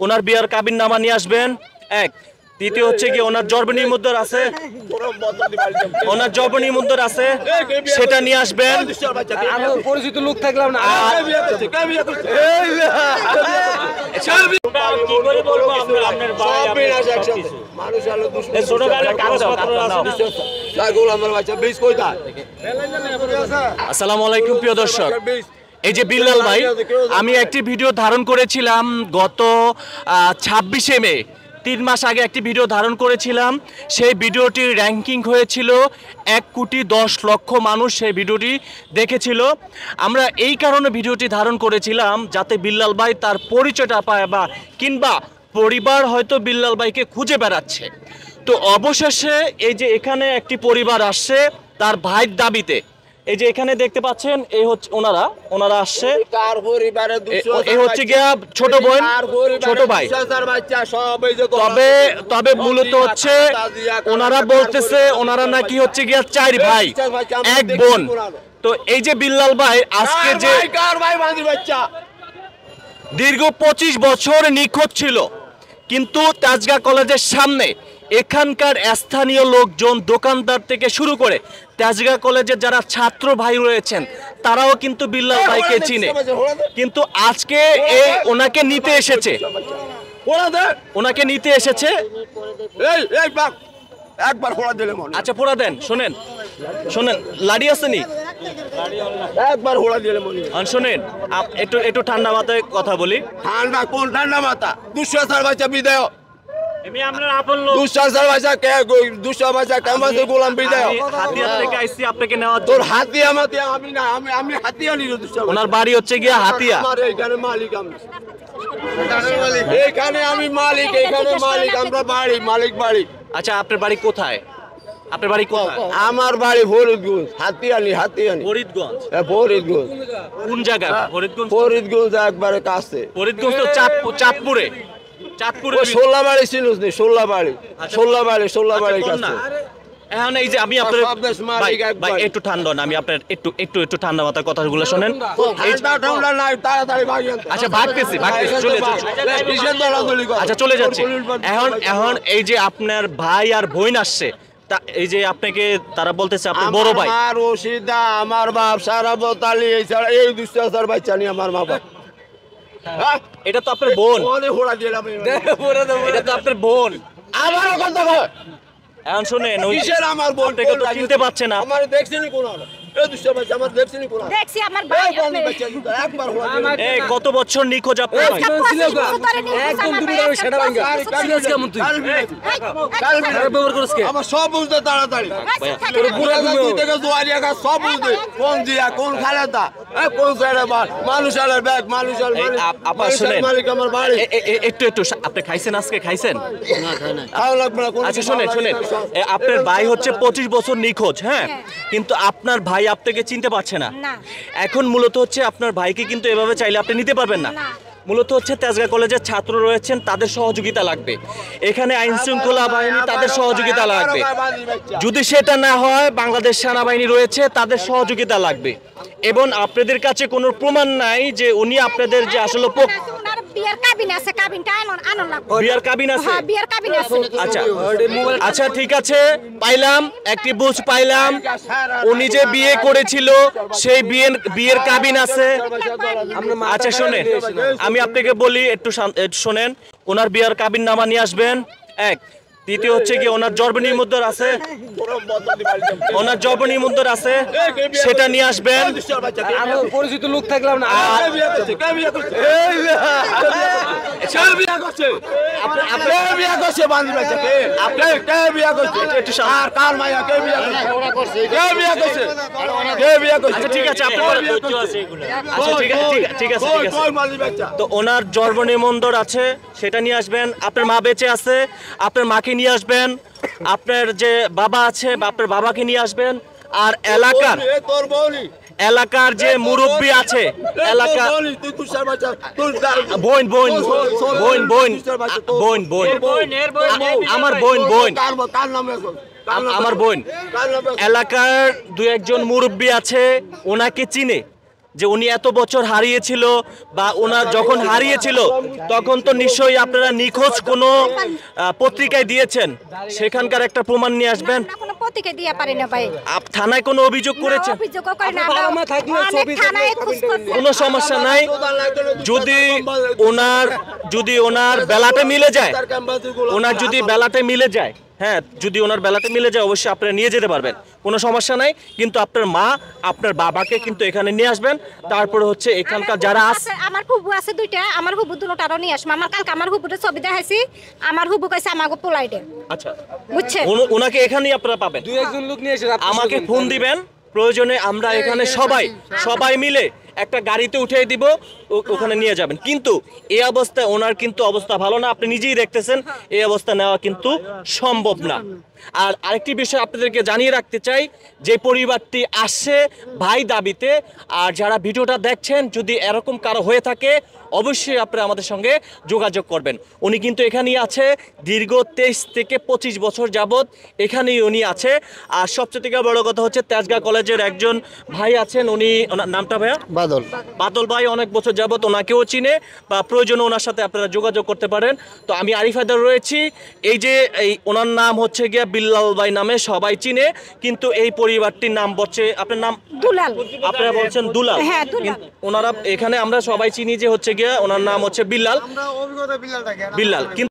ওনার বিয়ার কাবিননামা নিয়ে আসবেন। এক। দ্বিতীয় হচ্ছে কি ওনার জর্বনি মুদ্রা আছে, ওনার জর্বনি মুদ্রা আছে, সেটা নিয়ে আসবেন। পরিচিত লোক থাকলাম না। আসসালামু আলাইকুম প্রিয় দর্শক, এই যে বিল্লাল ভাই, আমি একটি ভিডিও ধারণ করেছিলাম গত 26শে মে, 3 মাস আগে একটি ভিডিও ধারণ করেছিলাম। সেই ভিডিওটির র্যাঙ্কিং হয়েছিল 1,10,00,000 মানুষ সেই ভিডিওটি দেখেছিল। আমরা এই কারণে ভিডিওটি ধারণ করেছিলাম যাতে বিল্লাল ভাই তার পরিচয়টা পায় বা কিংবা পরিবার হয়তো বিল্লাল ভাইকে খুঁজে বেড়াচ্ছে। তো অবশেষে এই যে এখানে একটি পরিবার আসছে তার ভাইয়ের দাবিতে। এই যে এখানে দেখতে পাচ্ছেন, এই হচ্ছে ওনারা আসছে। এই হচ্ছে গিয়া ছোট বোন, ছোট ভাই। তবে মূলত হচ্ছে ওনারা বলতেছে ওনারা নাকি হচ্ছে গিয়া 4 ভাই 1 বোন। তো এই যে বিল্লাল ভাই আজকে যে দীর্ঘ 25 বছর নিখোঁজ ছিল, কিন্তু তাজগা কলেজের সামনে এখানকার স্থানীয় লোকজন, দোকানদার থেকে শুরু করে তাজগা কলেজের যারা ছাত্র ভাই রয়েছেন তারাও কিন্তু বিল্লাল ভাইকে চিনে। কিন্তু আজকে এই ওনাকে নিতে এসেছে, একবার ফোড়া দিলে মনে। আচ্ছা ফোড়া দেন। শোনেন লাড়ি আছে নি? একবার ফোড়া দিলে মনে। শোনেন একটু ঠান্ডা মাথায় কথা বলি। ঠান্ডা কোন ঠান্ডা মাথা? 200 সাল বাচ্চা বিদায়। আমি আপনার আপন লোক। 200 সাল বাচ্চা কে 200 বাচ্চা কামাতে গোলাম বিদায়। হাতিয়ার থেকে আইছি আপনাকে নেওয়া। তোর হাতিয়া মাতি আমি না, আমি হাতিয়া নিল 200। ওনার বাড়ি হচ্ছে গিয়া হাতিয়া। আমার এইখানে মালিক আমি। এইখানে আমি মালিক, এইখানে মালিক, আমরা বাড়ি মালিক বাড়ি। আচ্ছা আপনার বাড়ি কোথায়? আপনার বাড়ি কোথায়? আমার বাড়ি ফরিদগঞ্জ, হাতিয়ানি। ফরিদগঞ্জ? হ্যাঁ ফরিদগঞ্জ। কোন জায়গা? ফরিদগঞ্জ একবারে কাছে। ফরিদগঞ্জ তো চাঁদপুরে। ওই সোল্লাবাড়ি চিনুস নি? সোল্লাবাড়ি কাছে। এখন এই যে আমি আপনার ভাই একটু ঠান্ডা না, আমি আপনার একটু ঠান্ডা মাথায় কথাগুলো শোনেন। ঠান্ডা নাই, তাড়াতাড়ি ভাগি। আচ্ছা ভাগতেছি চলে আচ্ছা চলে যাচ্ছে। এখন এই যে আপনার ভাই আর বোন আসছে, এই যে আপনাকে তারা বলতেছে আপনি বড় ভাই। আমার রশিদা, আমার বাপ সারাবত আলী, এই ছাড়া এই 200 বাচ্চা নিয়ে আমার মা বাপ। এটা তো আপনার বোন। এটা তো আপনার বোন। আমারও কথা কয়। এখন শুনেন, আমার বোন থেকে তো চিনতে পারছে না। আমার দেখছেন কোন এই 200 বাচ্চা আমার দেখছেন কোন? দেখছি আমার ভাই একবার এই কত বছর নিখোঁজ আপনার ভাই? একদম দুটো সেটা ভাঙা সিরিয়াস কেমন তুই? আমার সব বুঝতে তাড়াতাড়ি। তোর পুরো দুই থেকে জোয়ারিয়া কা সব বুঝতে। কোন জিয়া, কোন খালেদা, কোন সাইডে মানুষালের ব্যাগ, মানুষাল আপা শুনেন, মালিক আমার বাড়ি। একটু আপনি খাইছেন আজকে? খাইছেন না? খাই না। খাওয়া লাগবে না। আচ্ছা শুনেন আপনার ভাই হচ্ছে 25 বছর নিখোঁজ, হ্যাঁ, কিন্তু আপনার ভাই আপনাকে চিনতে পারছে না। এখন মূলত হচ্ছে আপনার ভাইকে কিন্তু এভাবে চাইলে আপনি নিতে পারবেন না। মূলত হচ্ছে তাজগা কলেজের ছাত্র রয়েছেন, তাদের সহযোগিতা লাগবে। এখানে আইন শৃঙ্খলা বাহিনী, তাদের সহযোগিতা লাগবে। যদি সেটা না হয়, বাংলাদেশ সেনাবাহিনী রয়েছে, তাদের সহযোগিতা লাগবে। এবং আপনাদের কাছে কোনো প্রমাণ নাই যে উনি আপনাদের যে আসলে বিয়ার কাবিন আছে, কাবিনটা আনন লাগবে। বিয়ার কাবিন আছে? হ্যাঁ বিয়ার কাবিন আছে। আচ্ছা ঠিক আছে, পাইলাম, একটি বুঝ পাইলাম। উনি যে বিয়ে করেছিল সেই বিয়ের কাবিন আছে। আচ্ছা শুনেন, আমি আপনাকে বলি, একটু শোনেন। ওনার বিয়ার কাবিননামা নিয়ে আসবেন। এক। দ্বিতীয় হচ্ছে কি ওনার জর্বনি মুদ্রা আছে, সেটা নিয়ে আসবেন। পরিচিত লোক থাকলাম না। তো ওনার জর্বনি মুদ্রা আছে, সেটা নিয়ে আসবেন। আপনার মা বেঁচে আছে, আপনার মাকে নিয়ে আসবেন। আপনার যে বাবা আছে, আপনার বাবাকে নিয়ে আসবেন। আর এলাকার যে মুরব্বী আছে, এলাকা আমার বোন এলাকার 2-1 জন মুরব্বী আছে, ওনাকে চিনে। যে উনি এত বছর হারিয়েছিল বা ওনার যখন হারিয়েছিল তখন তো নিশ্চয়ই আপনারা নিখোঁজ কোনো পত্রিকায় দিয়েছেন, সেখানকার একটা প্রমাণ নিয়ে আসবেন। আমরা কোনো পত্রিকা দিয়ে পারি না ভাই। থানায় কোনো অভিযোগ করেছেন? অভিযোগও করি না, আপনার বাবা মা থাকলে অনেক ছবি থানায় খোঁজ করছি। কোনো সমস্যা নাই। যদি ওনার বেলাটা মিলে যায়, ওনার যদি বেলাটা মিলে যায়, হ্যাঁ যদি ওনার বেলাতে মিলে যায় অবশ্যই আপনারা নিয়ে যেতে পারবেন, কোনো সমস্যা নাই। কিন্তু আপনার মা আপনার বাবাকে কিন্তু এখানে নিয়ে আসবেন। তারপরে হচ্ছে এখানকার যারা আছে, আমার হুবু আছে দুইটা, আমার হুবু দুটোটারও নিয়ে আসবো। আমার কালকে আমার হুবুটা ছবি দেখাইছি, আমার হুবু কইছে আমাকে পোলাই দে, আচ্ছা বুঝছেন? ওনাকে এখানেই আপনারা পাবেন। দুই একজন লোক নিয়ে এসে রাত আমাকে ফোন দিবেন, প্রয়োজনে আমরা এখানে সবাই মিলে একটা গাড়িতে উঠিয়ে দিব, ওখানে নিয়ে যাবেন। কিন্তু এই অবস্থায় ওনার কিন্তু অবস্থা ভালো না, আপনি নিজেই দেখতেছেন। এই অবস্থা নেওয়া কিন্তু সম্ভব না। আর আরেকটি বিষয় আপনাদেরকে জানিয়ে রাখতে চাই, যে পরিবারটি আসছে ভাই দাবিতে, আর যারা ভিডিওটা দেখছেন যদি এরকম কারো হয়ে থাকে অবশ্যই আপনারা আমাদের সঙ্গে যোগাযোগ করবেন। উনি কিন্তু এখানেই আছে, দীর্ঘ 23 থেকে 25 বছর যাবত এখানেই উনি আছে। আর সবচেয়ে থেকে বড় কথা হচ্ছে তেজগাঁ কলেজের একজন ভাই আছেন, উনি ওনার নামটা ভাইয়া বাদল ভাই, অনেক বছর যাবত ওনাকেও চিনে, বা প্রয়োজনে ওনার সাথে আপনারা যোগাযোগ করতে পারেন। তো আমি আরিফ হায়দার রয়েছি। এই ওনার নাম হচ্ছে গিয়া বিল্লাল ভাই নামে সবাই চিনে, কিন্তু এই পরিবারটির নাম হচ্ছে, আপনার নাম দুলাল, আপনারা বলছেন দুলাল। হ্যাঁ, দুলাল। কিন্তু ওনারা এখানে আমরা সবাই চিনি যে হচ্ছে গিয়া ওনার নাম হচ্ছে বিল্লাল। কিন্তু